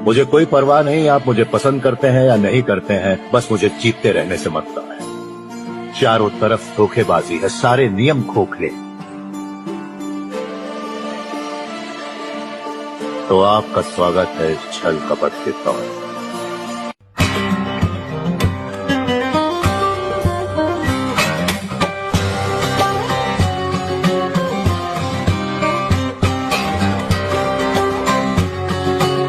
मुझे कोई परवाह नहीं आप मुझे पसंद करते हैं या नहीं करते हैं, बस मुझे जीतते रहने से मतलब है। चारों तरफ धोखेबाजी है, सारे नियम खोखले। तो आपका स्वागत है इस छल कपट के तौर।